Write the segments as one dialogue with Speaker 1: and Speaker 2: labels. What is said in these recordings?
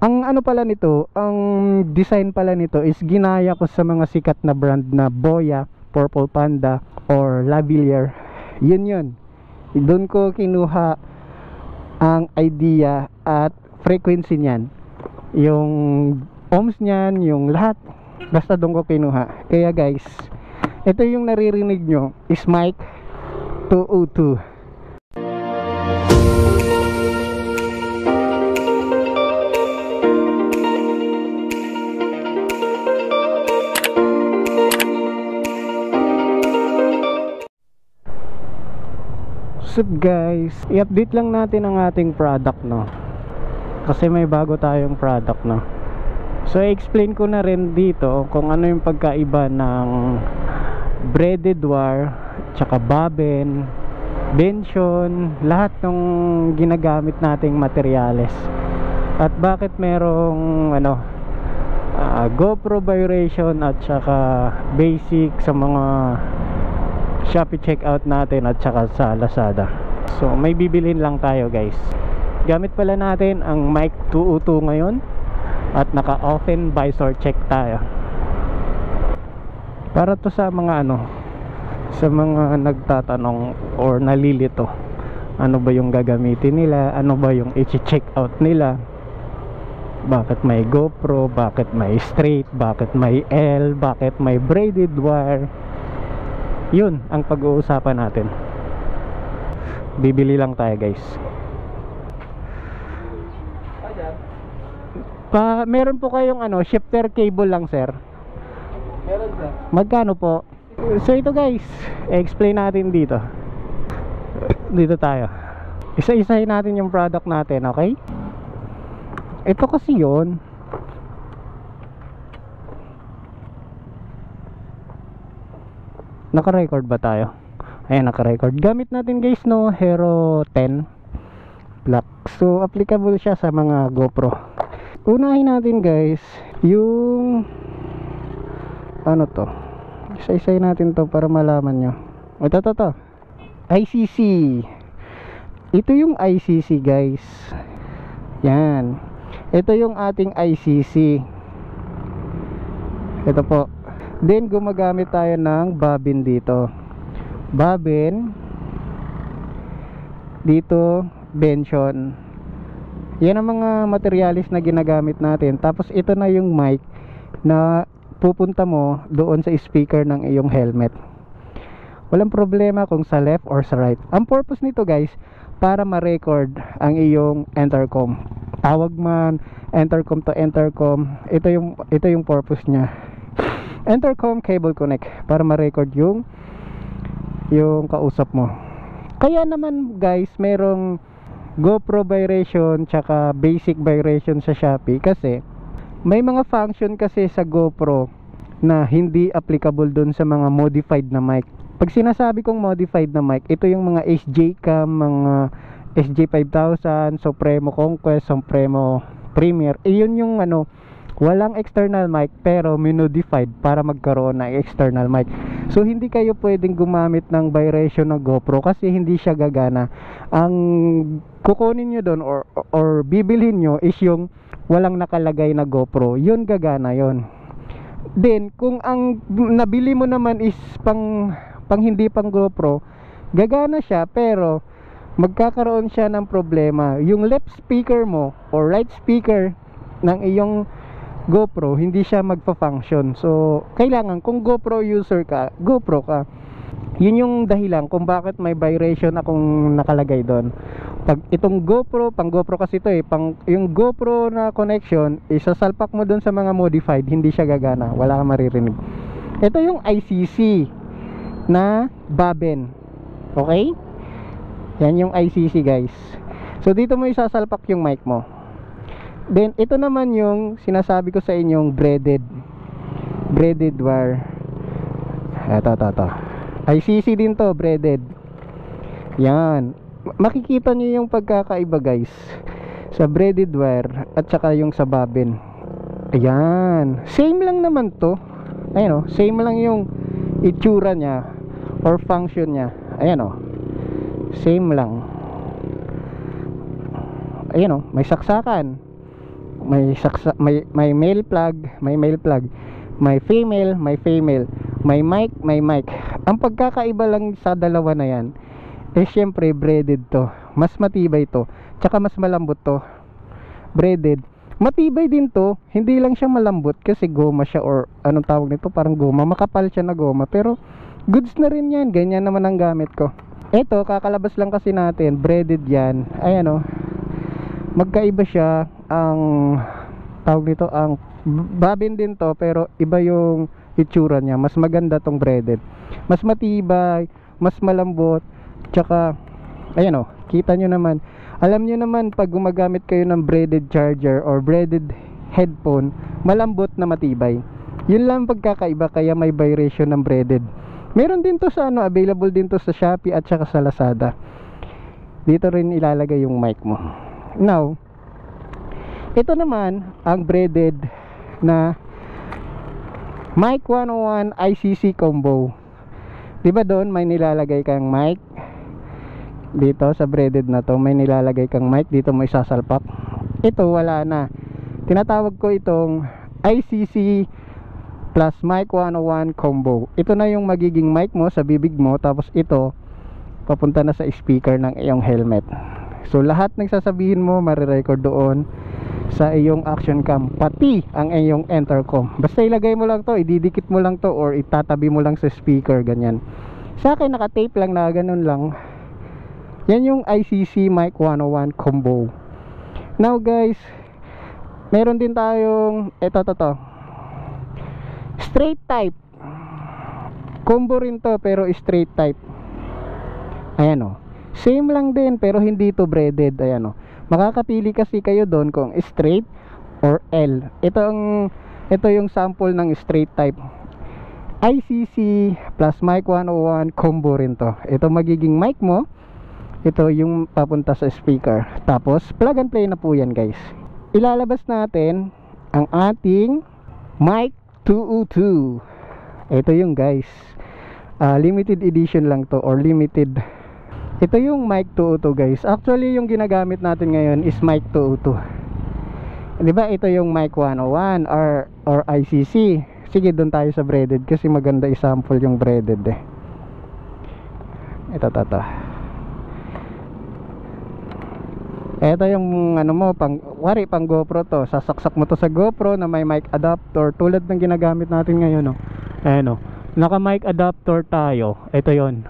Speaker 1: Ang ano pala nito, ang design pala nito is ginaya ko sa mga sikat na brand na Boya, Purple Panda, or Lavalier. Yun. Doon ko kinuha ang idea at frequency niyan. Yung ohms niyan, yung lahat. Basta doon ko kinuha. Kaya guys, ito yung naririnig nyo is mic 202. Sup guys, i-update lang natin ang ating product, no, kasi may bago tayong product, no. So i-explain ko na rin dito kung ano yung pagkaiba ng braided wire tsaka bobbin, bension, lahat ng ginagamit nating materyales, at bakit merong GoPro vibration at tsaka basic sa mga Shopee checkout natin at saka sa Lazada. So may bibilhin lang tayo guys. Gamit pala natin ang mic 202 ngayon at naka open visor check tayo. Para to sa mga sa mga nagtatanong or nalilito, ano ba yung gagamitin nila, ano ba yung i-check out nila, bakit may GoPro, bakit may straight, bakit may L, bakit may braided wire. Yun ang pag-uusapan natin. Bibili lang tayo guys. Meron po kayong shifter cable lang sir?
Speaker 2: Meron sir.
Speaker 1: Magkano po? So ito guys, explain natin dito. Dito tayo. Isa-isahin natin yung product natin, okay? Ito kasi yun. Naka-record ba tayo? Ayan, naka-record. Gamit natin guys Hero 10 Black. So applicable siya sa mga GoPro. Unahin natin guys yung to. Isa-isahin natin to para malaman nyo. Ito ICC. Ito yung ICC guys. Yan. Ito yung ating ICC. Ito po. Then gumagamit tayo ng bobbin dito. Bobbin dito, bension. Yan ang mga materialis na ginagamit natin. Tapos ito na yung mic na pupunta mo doon sa speaker ng iyong helmet. Walang problema kung sa left or sa right. Ang purpose nito guys, para ma-record ang iyong intercom. Tawag man intercom to intercom, ito yung purpose niya. Intercom cable connect para ma-record yung kausap mo. Kaya naman guys, merong GoPro vibration tsaka basic vibration sa Shopee, kasi may mga function kasi sa GoPro na hindi applicable dun sa mga modified na mic. Pag sinasabi kong modified na mic, ito yung mga SJ Cam, mga SJ5000, Supremo Conquest, Supremo Premier. Iyon yung walang external mic pero minodified para magkaroon ng external mic. So hindi kayo pwedeng gumamit ng vibration ng GoPro kasi hindi siya gagana. Ang kukunin nyo doon or bibilhin nyo is yung walang nakalagay na GoPro. Yun gagana yun. Then kung ang nabili mo naman is pang hindi pang GoPro, gagana siya pero magkakaroon siya ng problema. Yung left speaker mo or right speaker ng iyong GoPro, hindi siya magpa-function. So kailangan kung GoPro user ka, GoPro ka. Yun yung dahilan kung bakit may vibration akong nakalagay doon. Pag itong GoPro, pang GoPro kasi ito yung GoPro na connection, isasalpak mo doon sa mga modified, hindi siya gagana, wala kang maririnig. Ito yung ICC na bobbin. Okay? Yan yung ICC guys. So dito mo isasalpak yung mic mo. Then ito naman yung sinasabi ko sa inyong braided wire. Ito. ICC din to, braided. Yan. Makikita nyo yung pagkakaiba guys sa braided wire at saka yung sa bobbin. Ayan. Same lang naman to. Ayan same lang yung itsura niya or function niya. Ayan same lang. Ayan may saksakan. may male plug, may male plug, may female, may female, may mic, may mic. Ang pagkakaiba lang sa dalawa na yan syempre braided to, mas matibay to, tsaka mas malambot to. Braided, matibay din to, hindi lang siya malambot kasi goma siya, or anong tawag nito, parang goma, makapal siya na goma, pero goods na rin yan. Ganyan naman ang gamit ko. Eto, kakalabas lang kasi natin, braided yan. Ayan o, magkaiba siya. Ang tawag nito, ang babin din to, pero iba yung itsura niya. Mas maganda tong braided, mas matibay, mas malambot, tsaka ayan o, kita nyo naman. Alam nyo naman pag gumagamit kayo ng braided charger or braided headphone, malambot na matibay. Yun lang pagkakaiba, kaya may vibration ng braided. Meron din to sa available din to sa Shopee at saka sa Lazada. Dito rin ilalagay yung mic mo. Now, ito naman ang braided na mic 101 ICC combo. Diba doon may nilalagay kang mic? Dito sa braided na to may nilalagay kang mic, dito mo isasalpak. Ito wala na. Tinatawag ko itong ICC plus mic 101 combo. Ito na yung magiging mic mo sa bibig mo, tapos ito papunta na sa speaker ng iyong helmet. So lahat ng sasabihin mo marirecord doon sa iyong action cam, pati ang iyong intercom. Basta ilagay mo lang to, ididikit mo lang to, or itatabi mo lang sa speaker, ganyan. Sa akin naka-tape lang na ganun lang. Yan yung ICC mic 101 combo. Now guys, meron din tayong ito straight type combo rin to, pero straight type. Ayan o, same lang din pero hindi to braided. Ayan o, makakapili kasi kayo doon kung straight or L. Ito yung sample ng straight type. ICC plus mic 101 combo rin to. Ito magiging mic mo, ito yung papunta sa speaker, tapos plug and play na po yan guys. Ilalabas natin ang ating mic 202. Ito yung guys, limited edition lang to, or limited. Ito yung mic 202 guys. Actually yung ginagamit natin ngayon is mic 202. Diba ito yung mic 101 or ICC. Sige, doon tayo sa braided kasi maganda i-sample yung braided eh. Ito. Ito yung mo, pang GoPro to. Sasaksak mo to sa GoPro na may mic adapter, tulad ng ginagamit natin ngayon, no. Ayan, no. Naka mic adapter tayo. Ito yon.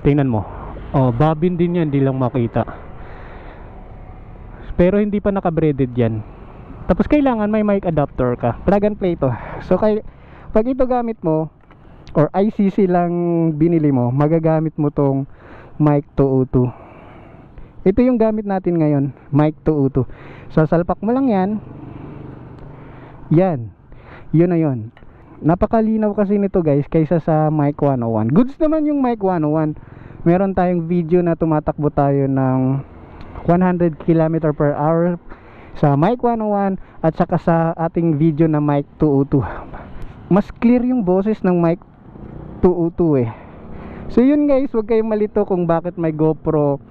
Speaker 1: Tingnan mo. Oh, babin din yan, hindi lang makita. Pero hindi pa naka-braided yan. Tapos kailangan may mic adapter ka. Plug and play to. So pag ito gamit mo, or ICC lang binili mo, magagamit mo tong mic 202. Ito yung gamit natin ngayon, mic 202. So salpak mo lang yan. Yan. Yun na yun. Napakalinaw kasi nito guys kaysa sa mic 101. Goods naman yung mic 101. Meron tayong video na tumatakbo tayo ng 100 km per hour sa mic 101 at saka sa ating video na mic 202. Mas clear yung boses ng mic 202 eh. So yun guys, huwag kayong malito kung bakit may GoPro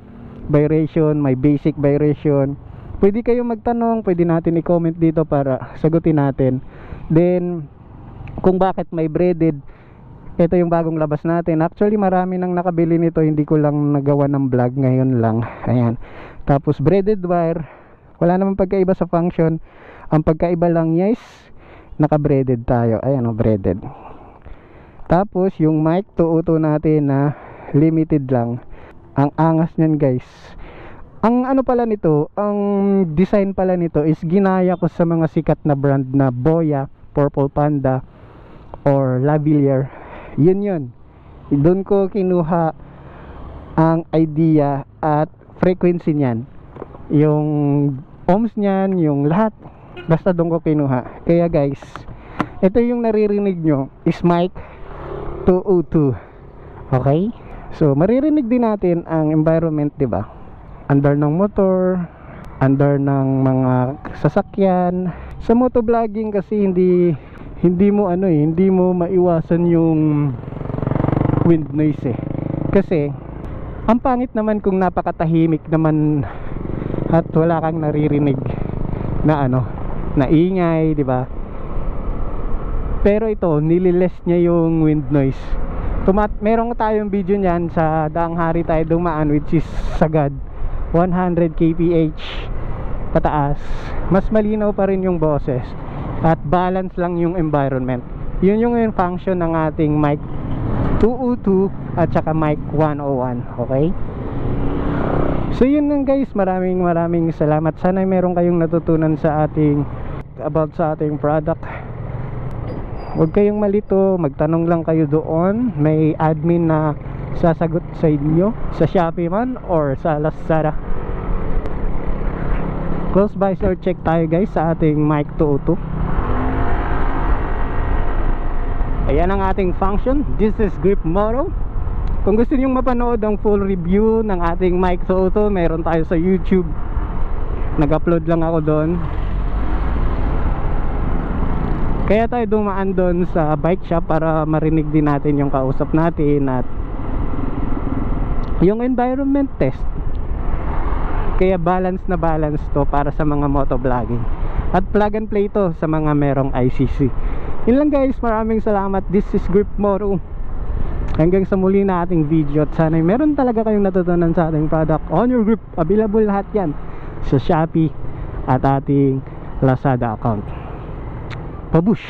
Speaker 1: vibration, may basic vibration. Pwede kayong magtanong, pwede natin i-comment dito para sagutin natin. Then kung bakit may braided, ito yung bagong labas natin. Actually marami nang nakabili nito, hindi ko lang nagawa ng vlog ngayon lang. Ayan. Tapos braided wire, wala namang pagkaiba sa function. Ang pagkaiba lang, yes, naka-braided tayo. Ayan o, braided. Tapos yung mic 202 natin na limited lang. Ang angas niyan guys. Ang ano pala nito, ang design pala nito is ginaya ko sa mga sikat na brand na Boya, Purple Panda, or Lavalier. Yun. Doon ko kinuha ang idea at frequency niyan. Yung ohms niyan, yung lahat. Basta doon ko kinuha. Kaya guys, ito yung naririnig nyo is mic 202. Okay? So maririnig din natin ang environment, 'di ba? Under ng motor, under ng mga sasakyan. Sa motovlogging kasi hindi mo maiwasan yung wind noise eh. Kasi ang pangit naman kung napakatahimik naman at wala kang naririnig na na ingay, di ba? Pero ito, nililes niya yung wind noise. Meron tayong video niyan sa Daang Hari tayo dumaan, which is sagad 100 kph pataas. Mas malinaw pa rin yung boses at balance lang yung environment. Yun yung function ng ating mic 202 at saka mic 101. Okay, so yun lang guys, maraming salamat. Sana meron kayong natutunan sa ating product. Huwag kayong malito, magtanong lang kayo doon. May admin na sasagot sa inyo sa Shopee man or sa Lazada. Close by or check tayo guys sa ating mic 202. Ayan ang ating function. This is Grip Moto. Kung gusto niyo mapanood ang full review ng ating mic 202, meron tayo sa YouTube. Nag-upload lang ako doon. Kaya tayo dumaan doon sa bike shop para marinig din natin yung kausap natin at yung environment test. Kaya balance to para sa mga motovlogging. At plug and play to sa mga merong ICC. Yun lang guys, maraming salamat. This is Grip Moto. Hanggang sa muli na ating video. At sana meron talaga kayong natutunan sa ating product. On your grip, available lahat yan sa Shopee at ating Lazada account. Pabush!